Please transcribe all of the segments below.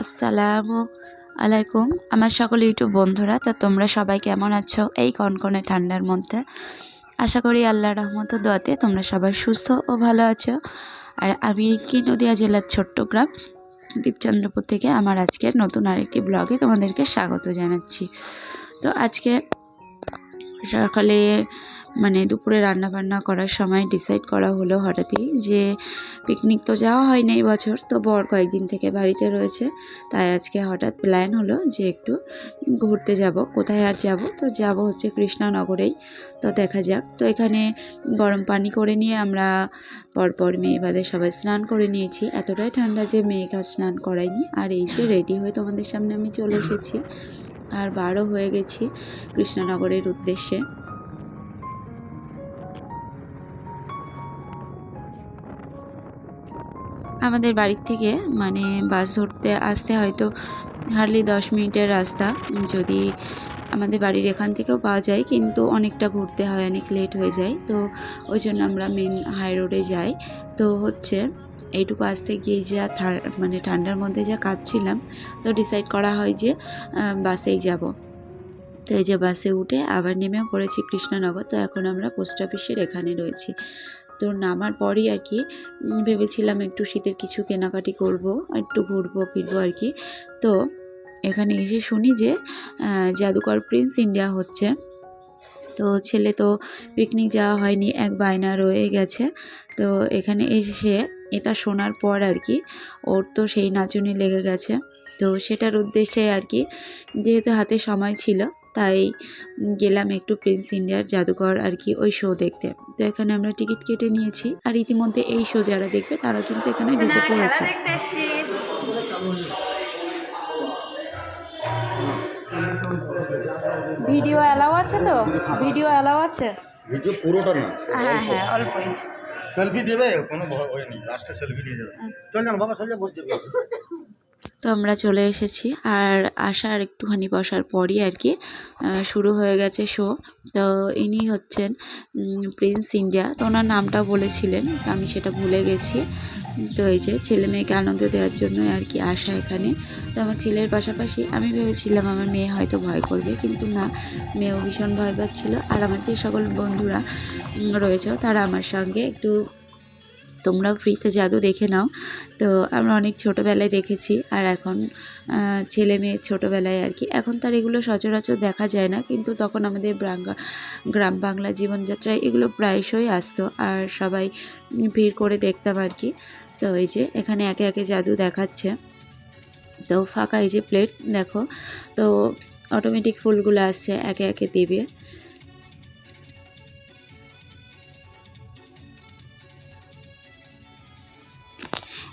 আসসালামু আলাইকুম আমার সকল ইউটিউব বন্ধুরা। তা তোমরা সবাই কেমন আছো এই কনকনে ঠান্ডার মধ্যে? আশা করি আল্লাহর রহমত ও দোয়াতে তোমরা সবাই সুস্থ ও ভালো আছো। আর আমি কি নদিয়া জেলার ছোট্ট গ্রাম দীপচন্দ্রপুর থেকে আমার আজকের নতুন আরেকটি ব্লগে তোমাদেরকে স্বাগত জানাচ্ছি। তো আজকে সকালে দুপুরে রান্না বান্না করার সময় ডিসাইড করা হলো হঠাৎই যে পিকনিক তো যাওয়া হয় না এই বছর, তো বর কয়েকদিন থেকে বাড়িতে রয়েছে, তাই আজকে হঠাৎ প্ল্যান হলো যে একটু ঘুরতে যাব। কোথায় আর যাব, তো যাব হচ্ছে কৃষ্ণনগরেই। তো দেখা যাক। তো এখানে গরম পানি করে নিয়ে আমরা পরপর মেয়ে বাদে সবাই স্নান করে নিয়েছি। এতটাই ঠান্ডা যে মেয়েকে স্নান করাইনি। আর এই যে রেডি হয়ে তোমাদের সামনে আমি চলে এসেছি আর বারও হয়ে গেছি কৃষ্ণনগরের উদ্দেশ্যে। আমাদের বাড়ির থেকে বাস ধরতে আসতে হয়তো হার্ডলি 10 মিনিটের রাস্তা। যদি আমাদের বাড়ির এখান থেকেও পাওয়া যায়, কিন্তু অনেকটা ঘুরতে হয়, অনেক লেট হয়ে যায়। তো ওই জন্য আমরা মেন হাই রোডে যাই। তো হচ্ছে এইটুকু আসতে গিয়ে যা ঠান্ডার মধ্যে যা কাঁপছিলাম, তো ডিসাইড করা হয় যে বাসেই যাব। তো এই যে বাসে উঠে আবার নেমেও পড়েছি কৃষ্ণনগর। তো এখন আমরা পোস্ট অফিসের এখানে রয়েছি। তো নামার পরই আর কি ভেবেছিলাম একটু শীতের কিছু কেনাকাটি করব, একটু ঘুরবো ফিরবো আর কি। তো এখানে এসে শুনি যে জাদুঘর প্রিন্স ইন্ডিয়া হচ্ছে। তো ছেলে তো পিকনিক যাওয়া হয়নি, এক বায়না রয়ে গেছে। তো এখানে এসে এটা শোনার পর আর কি ওর তো সেই নাচুনি লেগে গেছে। তো সেটার উদ্দেশ্যে আর কি, যেহেতু হাতে সময় ছিল, তাই গেলাম একটু প্রিন্স ইন্ডিয়ার জাদুঘর আর কি ওই শো দেখতে। তো এখানে আমরা টিকিট কেটে নিয়েছি, আর ইতিমধ্যে এই শো যারা দেখবে তারা কিন্তু এখানে ঢুকে পড়েছে। ভিডিও অ্যালাউ আছে? তো ভিডিও অ্যালাউ আছে? ভিডিও পুরোটা না, হ্যাঁ হ্যাঁ, অল্পই। সেলফি দেবে, কোনো ভয় নেই, লাস্টে সেলফি নিয়ে যাবে। চল না বাবা, চল যা বলছে। তো আমরা চলে এসেছি, আর আসার একটুখানি বসার পরই আর কি শুরু হয়ে গেছে শো। তো ইনি হচ্ছেন প্রিন্স ইন্ডিয়া। তো ওনার নামটাও বলেছিলেন, তো আমি সেটা ভুলে গেছি। তো এই যে ছেলে মেয়েকে আনন্দ দেওয়ার জন্য আর কি আসা এখানে। তো আমার ছেলের পাশাপাশি আমি ভেবেছিলাম আমার মেয়ে হয়তো ভয় করবে, কিন্তু না, মেয়েও ভীষণ ভয় পাচ্ছিল। আর আমার যে সকল বন্ধুরা রয়েছে তারা আমার সঙ্গে একটু তোমরাও ফ্রিতে জাদু দেখে নাও। তো আমরা অনেক ছোটোবেলায় দেখেছি, আর এখন ছেলে মেয়ে ছোটোবেলায় আর কি, এখন তার এগুলো সচরাচর দেখা যায় না, কিন্তু তখন আমাদের গ্রাম বাংলা জীবনযাত্রায় এগুলো প্রায়শই আসতো, আর সবাই ভিড় করে দেখতাম আর কি। তো এই যে এখানে একে একে জাদু দেখাচ্ছে। তো ফাঁকা এই যে প্লেট দেখো, তো অটোমেটিক ফুলগুলো আসছে, একে একে দেবে।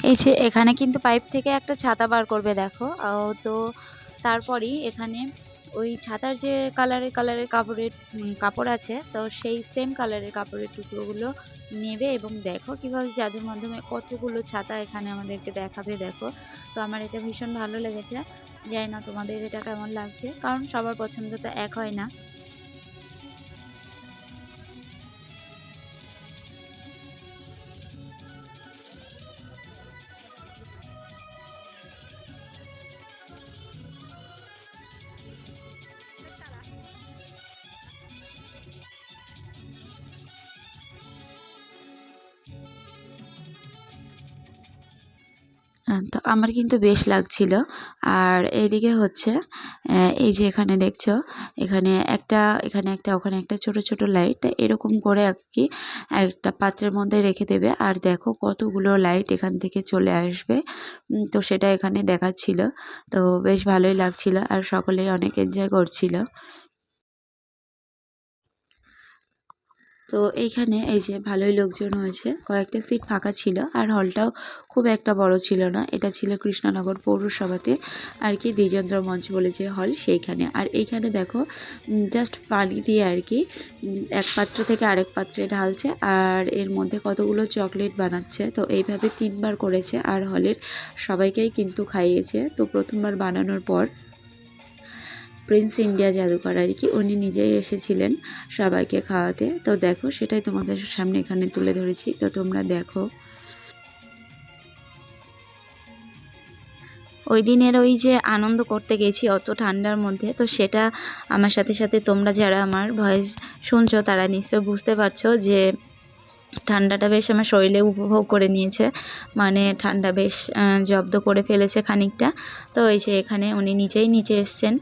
এই যে এখানে কিন্তু পাইপ থেকে একটা ছাতা বার করবে দেখো। তো তারপরই এখানে ওই ছাতার যে কালারের কাপড় আছে, তো সেই সেম কালারের কাপড়ের টুকরোগুলো নেবে এবং দেখো কীভাবে জাদুর মাধ্যমে কতগুলো ছাতা এখানে আমাদেরকে দেখাবে দেখো। তো আমার এটা ভীষণ ভালো লেগেছে। জানি না তোমাদের এটা কেমন লাগছে, কারণ সবার পছন্দ তো এক হয় না। তো আমার কিন্তু বেশ লাগছিল। আর এইদিকে হচ্ছে এই যে এখানে দেখছো, এখানে একটা ওখানে একটা ছোট ছোট লাইট, তা এরকম করে আর কি একটা পাত্রের মধ্যে রেখে দেবে, আর দেখো কতগুলো লাইট এখান থেকে চলে আসবে। তো সেটা এখানে দেখাচ্ছিল। তো বেশ ভালোই লাগছিল, আর সকলেই অনেক এনজয় করছিল। তো এইখানে এই যে ভালোই লোকজন হয়েছে, কয়েকটা সিট ফাঁকা ছিল, আর হলটাও খুব একটা বড় ছিল না। এটা ছিল কৃষ্ণনগর পৌরসভাতে আর কি, দ্বিজেন্দ্র মঞ্চ বলে যে হল সেইখানে। আর এইখানে দেখো জাস্ট পানি দিয়ে আর কি এক পাত্র থেকে আরেক পাত্রে ঢালছে, আর এর মধ্যে কতগুলো চকলেট বানাচ্ছে। তো এইভাবে 3বার করেছে, আর হলের সবাইকেই কিন্তু খাইয়েছে। তো প্রথমবার বানানোর পর প্রিন্স ইন্ডিয়া জাদুকর আর কি উনি নিজেই এসেছিলেন সবাইকে খাওয়াতে। তো দেখো সেটাই তোমাদের সামনে এখানে তুলে ধরেছি, তো তোমরা দেখো। ওই দিনের ওই যে আনন্দ করতে গেছি অত ঠান্ডার মধ্যে, তো সেটা আমার সাথে সাথে তোমরা যারা আমার ভয়েস শুনছো তারা নিশ্চয় বুঝতে পারছো যে ঠান্ডাটা বেশ আমার শরীরে উপভোগ করে নিয়েছে, মানে ঠান্ডা বেশ জব্দ করে ফেলেছে খানিকটা। তো এই যে এখানে উনি নিজেই নিচে এসছেন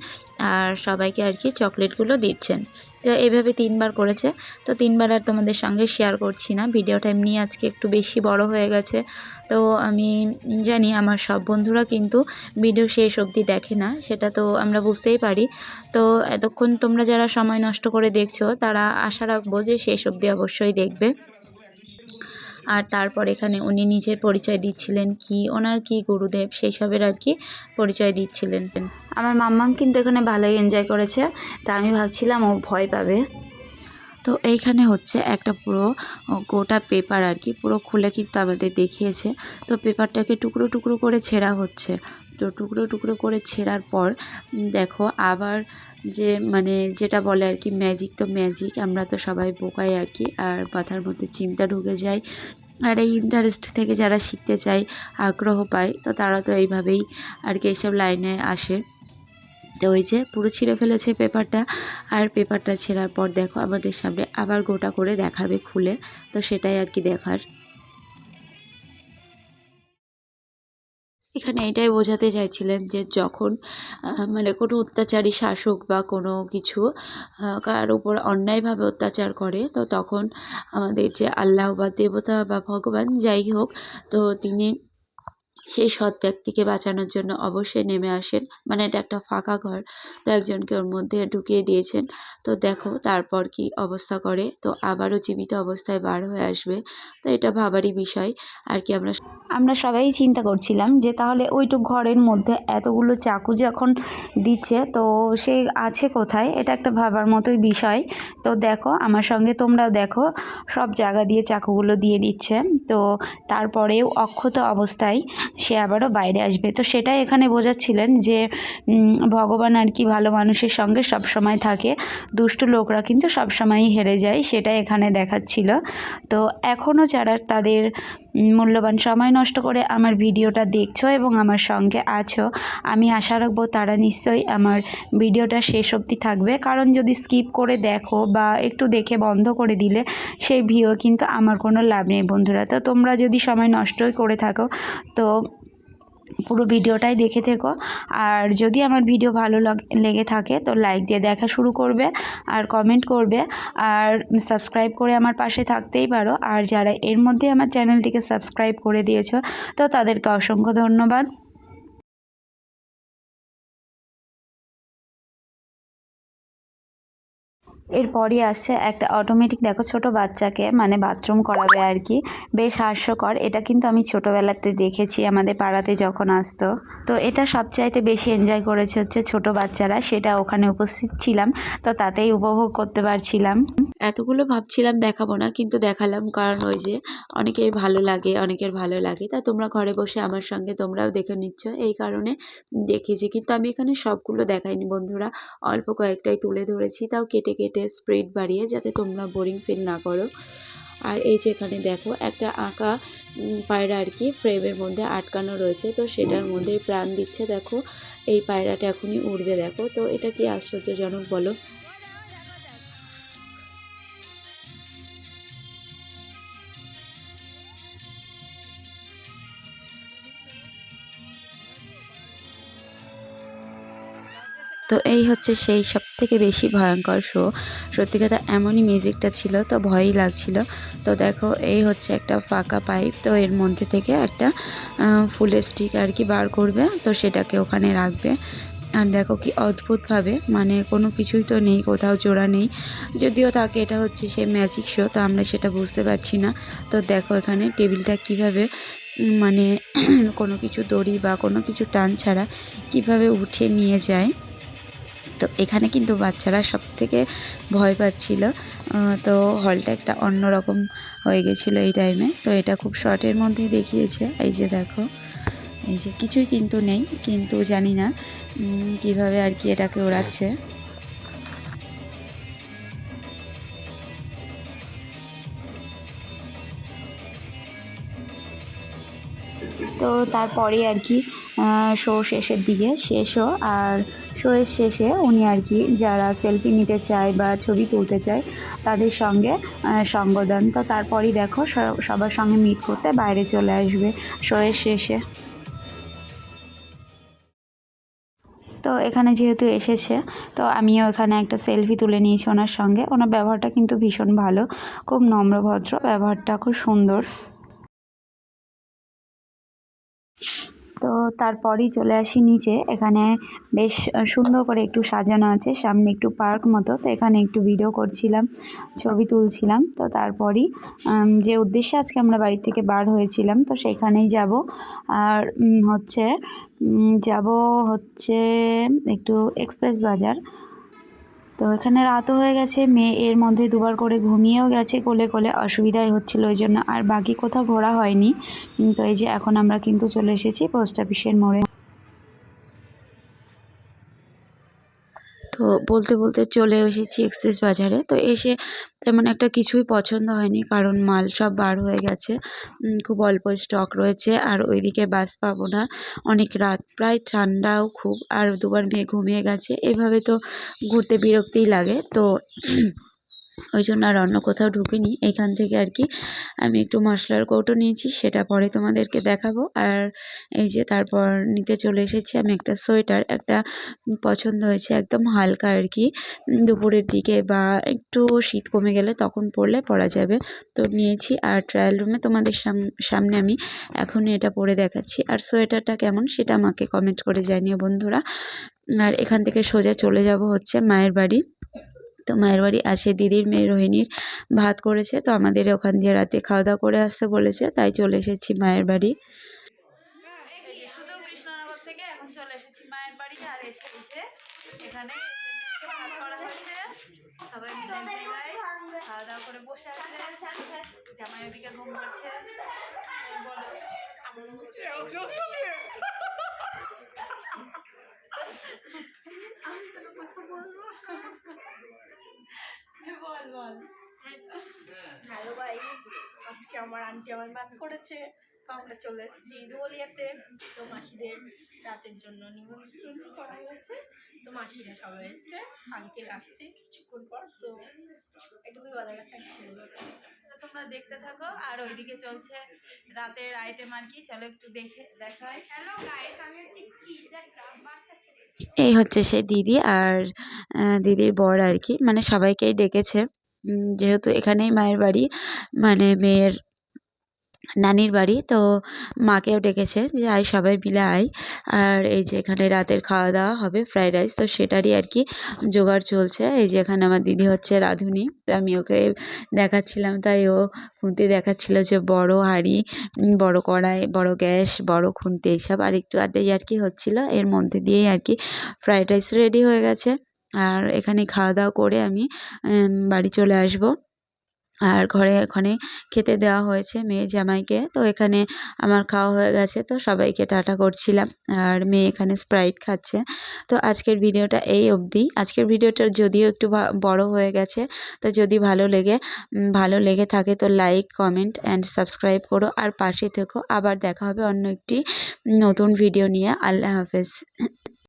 আর সবাইকে আর কি চকলেটগুলো দিচ্ছেন। তো এইভাবে 3বার করেছে, তো 3বার আর তোমাদের সঙ্গে শেয়ার করছি না, ভিডিওটা এমনি আজকে একটু বেশি বড় হয়ে গেছে। তো আমি জানি আমার সব বন্ধুরা কিন্তু ভিডিও শেষ অবধি দেখে না, সেটা তো আমরা বুঝতেই পারি। তো এতক্ষণ তোমরা যারা সময় নষ্ট করে দেখছো তারা আশা রাখবো যে শেষ অবধি অবশ্যই দেখবে। আর তারপর এখানে উনি নিজের পরিচয় দিচ্ছিলেন, কি ওনার কি গুরুদেব সেই সবের আর কি পরিচয় দিচ্ছিলেন। আমার মাম্মাম কিন্তু এখানে ভালোই এনজয় করেছে, তা আমি ভাবছিলাম ও ভয় পাবে। তো এইখানে হচ্ছে একটা পুরো গোটা পেপার আর কি পুরো খুলে কিন্তু আমাদের দেখিয়েছে। তো পেপারটাকে টুকরো টুকরো করে ছেঁড়া হচ্ছে। তো টুকরো টুকরো করে ছেঁড়ার পর দেখো আবার যে মানে যেটা বলে আর কি ম্যাজিক, তো ম্যাজিক আমরা তো সবাই বোকাই আর কি, আর মাথার মধ্যে চিন্তা ঢুকে যায়। আর এই ইন্টারেস্ট থেকে যারা শিখতে চায়, আগ্রহ পায়, তো তারা তো এইভাবেই আর কি এইসব লাইনে আসে। তো ওই যে পুরো ছিঁড়ে ফেলেছে পেপারটা, আর পেপারটা ছেঁড়ার পর দেখো আমাদের সামনে আবার গোটা করে দেখাবে খুলে, তো সেটাই আর কি দেখার। এখানে এটাই বোঝাতে চাইছিলেন যে যখন মানে কোনো অত্যাচারী শাসক বা কোনো কিছু কার উপর অন্যায়ভাবে অত্যাচার করে, তো তখন আমাদের যে আল্লাহ বা দেবতা বা ভগবান যাই হোক, তো তিনি সেই সৎ ব্যক্তিকে বাঁচানোর জন্য অবশ্যই নেমে আসেন। মানে এটা একটা ফাঁকা ঘর, তো একজনকে ওর মধ্যে ঢুকিয়ে দিয়েছেন। তো দেখো তারপর কি অবস্থা করে, তো আবারও জীবিত অবস্থায় বার হয়ে আসবে। তো এটা ভাবারই বিষয় আর কি। আমরা সবাই চিন্তা করছিলাম যে তাহলে ওইটুক ঘরের মধ্যে এতগুলো চাকু যখন দিচ্ছে তো সে আছে কোথায়, এটা একটা ভাবার মতোই বিষয়। তো দেখো আমার সঙ্গে তোমরাও দেখো সব জায়গা দিয়ে চাকুগুলো দিয়ে দিচ্ছে, তো তারপরেও অক্ষত অবস্থায় সে আবারও বাইরে আসবে। তো সেটাই এখানে বোঝাচ্ছিলেন যে ভগবান আর কি ভালো মানুষের সঙ্গে সব সময় থাকে, দুষ্ট লোকরা কিন্তু সব সময়ই হেরে যায়, সেটাই এখানে দেখাচ্ছিল। তো এখনও যারা তাদের মূল্যবান সময় নষ্ট করে আমার ভিডিওটা দেখছো এবং আমার সঙ্গে আছো, আমি আশা রাখবো তারা নিশ্চয়ই আমার ভিডিওটা শেষ অবধি থাকবে, কারণ যদি স্কিপ করে দেখো বা একটু দেখে বন্ধ করে দিলে সেই ভিডিও কিন্তু আমার কোনো লাভ নেই বন্ধুরা। তো তোমরা যদি সময় নষ্টই করে থাকো তো পুরো ভিডিওটাই দেখে থেকো। আর যদি আমার ভিডিও ভালো লেগে থাকে তো লাইক দিয়ে দেখা শুরু করবে আর কমেন্ট করবে, আর সাবস্ক্রাইব করে আমার পাশে থাকতেই পারো। আর যারা এর মধ্যে আমার চ্যানেলটিকে সাবস্ক্রাইব করে দিয়েছো তো তাদেরকে অসংখ্য ধন্যবাদ। এরপরই আসছে একটা অটোমেটিক, দেখো ছোট বাচ্চাকে মানে বাথরুম করাবে আর কি, বেশ হাস্যকর। এটা কিন্তু আমি ছোটোবেলাতে দেখেছি আমাদের পাড়াতে যখন আসতো। তো এটা সবচাইতে বেশি এনজয় করেছে হচ্ছে ছোট বাচ্চারা, সেটা ওখানে উপস্থিত ছিলাম তো তাতেই উপভোগ করতে পারছিলাম। এতগুলো ভাবছিলাম দেখাবো না, কিন্তু দেখালাম, কারণ ওই যে অনেকের ভালো লাগে, অনেকের ভালো লাগে, তা তোমরা ঘরে বসে আমার সঙ্গে তোমরাও দেখে নিচ্ছ এই কারণে দেখিয়েছি। কিন্তু আমি এখানে সবগুলো দেখাইনি বন্ধুরা, অল্প কয়েকটাই তুলে ধরেছি, তাও কেটে কেটে স্পিড বাড়িয়ে, যাতে তোমরা বোরিং ফিল না করো। আর এই যে এখানে দেখো একটা আঁকা পায়রা আর কি ফ্রেমের মধ্যে আটকানো রয়েছে, তো সেটার মধ্যে প্রাণ দিচ্ছে। দেখো এই পায়রাটা এখনই উড়বে, দেখো তো এটা কি আশ্চর্যজনক বলো। তো এই হচ্ছে সেই সবথেকে বেশি ভয়ঙ্কর শো, সত্যি কথা এমনই মিউজিকটা ছিল তো ভয়ই লাগছিল। তো দেখো এই হচ্ছে একটা ফাঁকা পাইপ, তো এর মধ্যে থেকে একটা ফুলের স্টিক আর কি বার করবে, তো সেটাকে ওখানে রাখবে। আর দেখো কি অদ্ভুতভাবে, মানে কোনো কিছুই তো নেই, কোথাও জোড়া নেই, যদিও থাকে এটা হচ্ছে সেই ম্যাজিক শো, তো আমরা সেটা বুঝতে পারছি না। তো দেখো এখানে টেবিলটা কিভাবে মানে কোনো কিছু দড়ি বা কোনো কিছু টান ছাড়া কিভাবে উঠে নিয়ে যায়। তো এখানে কিন্তু বাচ্চারা সব থেকে ভয় পাচ্ছিল। তো হলটা একটা অন্যরকম হয়ে গেছিলো এই টাইমে। তো এটা খুব শর্টের মধ্যেই দেখিয়েছে। এই যে দেখো, এই যে কিছুই কিন্তু নেই, কিন্তু জানি না কিভাবে আর কি এটাকে ওড়াচ্ছে। তো তারপরে আর কি শো শেষের দিকে শো আর শোয়ের শেষে উনি আর কি যারা সেলফি নিতে চায় বা ছবি তুলতে চায় তাদের সঙ্গে সঙ্গ দেন। তো তারপরই দেখো সবার সঙ্গে মিট করতে বাইরে চলে আসবে শোয়ের শেষে। তো এখানে যেহেতু এসেছে তো আমিও এখানে একটা সেলফি তুলে নিয়েছি ওনার সঙ্গে। ওনার ব্যবহারটা কিন্তু ভীষণ ভালো, খুব নম্রভদ্র, ব্যবহারটা খুব সুন্দর। তো তারপরই চলে আসি নিচে। এখানে বেশ সুন্দর করে একটু সাজানো আছে, সামনে একটু পার্ক মতো, তো এখানে একটু ভিডিও করছিলাম, ছবি তুলছিলাম। তো তারপরই যে উদ্দেশ্যে আজকে আমরা বাড়ি থেকে বার হয়েছিলাম তো সেইখানেই যাব। আর যাব হচ্ছে একটু এক্সপ্রেস বাজার। তো এখানে রাতও হয়ে গেছে, মেয়ে এর মধ্যে দুবার করে ঘুমিয়েও গেছে, কোলে কোলে অসুবিধাই হচ্ছিল ওই জন্য আর বাকি কোথাও ঘোরা হয়নি। তো এই যে এখন আমরা কিন্তু চলে এসেছি পোস্ট অফিসের মোড়ে। তো বলতে বলতে চলে এসেছি এক্সপ্রেস বাজারে। তো এসে তেমন একটা কিছুই পছন্দ হয়নি, কারণ মাল সব বার হয়ে গেছে, খুব অল্প স্টক রয়েছে। আর ওইদিকে বাস পাবো না, অনেক রাত, প্রায় ঠান্ডাও খুব, আর দুবার মেয়ে ঘুমিয়ে গেছে, এভাবে তো ঘুরতে বিরক্তিই লাগে। তো ওই জন্য আর অন্য কোথাও ঢুকিনি। এখান থেকে আর কি আমি একটু মশলার কৌটো নিয়েছি, সেটা পরে তোমাদেরকে দেখাবো। আর এই যে তারপর নিতে চলে এসেছি আমি একটা সোয়েটার, একটা পছন্দ হয়েছে একদম হালকা আর কি, দুপুরের দিকে বা একটু শীত কমে গেলে তখন পরা যাবে, তো নিয়েছি। আর ট্রায়াল রুমে তোমাদের সামনে আমি এখনই এটা পরে দেখাচ্ছি। আর সোয়েটারটা কেমন সেটা আমাকে কমেন্ট করে জানিও বন্ধুরা। আর এখান থেকে সোজা চলে যাব হচ্ছে মায়ের বাড়ি। তো মায়ের বাড়ি আছে দিদির মেয়ে রোহিণীর ভাত করেছে, তো আমাদের ওখান দিয়ে রাতে খাওয়া দাওয়া করে আসতে বলেছে, তাই চলে এসেছি মায়ের বাড়ি। কৃষ্ণনগর থেকে এখন চলে এসেছি মায়ের বাড়ি। আর এসে এখানে ভাত করা হয়েছে, সবাই খাওয়া দাওয়া করে বসে আছে। জামাই ওদিকে ঘুম পাচ্ছে। হ্যালো গাইস, আজকে আমার আন্টি আমার ভাত করেছে, তো আমরা চলে এসেছি দোলিয়াতে। তো মাসিদের রাতের জন্য নিমন্ত্রণ করা হয়েছে, তো মাসিরা সবাই এসছে, আঙ্কেল আসছে কিছুক্ষণ পর। তো এটুকুই বলার আছে, তোমরা দেখতে থাকো। আর ওইদিকে চলছে রাতের আইটেম আর কি, চলো একটু দেখাই। হ্যালো গাইস, আমি হচ্ছে কি একটা বাচ্চা ছেলে। এই হচ্ছে সে দিদি আর দিদির বর আর কি, মানে সবাইকেই ডেকেছে, যেহেতু এখানেই মায়ের বাড়ি, মানে মেয়ের নানির বাড়ি, তো মাকেও ডেকেছে যে আয় সবাই মিলে আয়। আর এই যে এখানে রাতের খাওয়া দাওয়া হবে ফ্রাইড রাইস, তো সেটারই আর কি জোগাড় চলছে। এই যে এখানে আমার দিদি হচ্ছে রাঁধুনি, তো আমি ওকে দেখাচ্ছিলাম, তাই ও খুন্তি দেখাচ্ছিল যে বড় হাঁড়ি, বড় কড়াই, বড় গ্যাস, বড় খুন্তি, এইসব আর একটু আড্ডাই আর কি হচ্ছিলো। এর মধ্যে দিয়েই আর কি ফ্রাইড রাইস রেডি হয়ে গেছে। আর এখানে খাওয়া দাওয়া করে আমি বাড়ি চলে আসবো। আর ঘরে ওখানে খেতে দেওয়া হয়েছে মেয়ে জামাইকে। তো এখানে আমার খাওয়া হয়ে গেছে, তো সবাইকে টাটা করছিলাম। আর মেয়ে এখানে স্প্রাইট খাচ্ছে। তো আজকের ভিডিওটা এই অবধি। আজকের ভিডিওটা যদিও একটু বড় হয়ে গেছে, তো যদি ভালো লেগে থাকে তো লাইক, কমেন্ট অ্যান্ড সাবস্ক্রাইব করো, আর পাশে থেকো। আবার দেখা হবে অন্য একটি নতুন ভিডিও নিয়ে। আল্লাহ হাফেজ।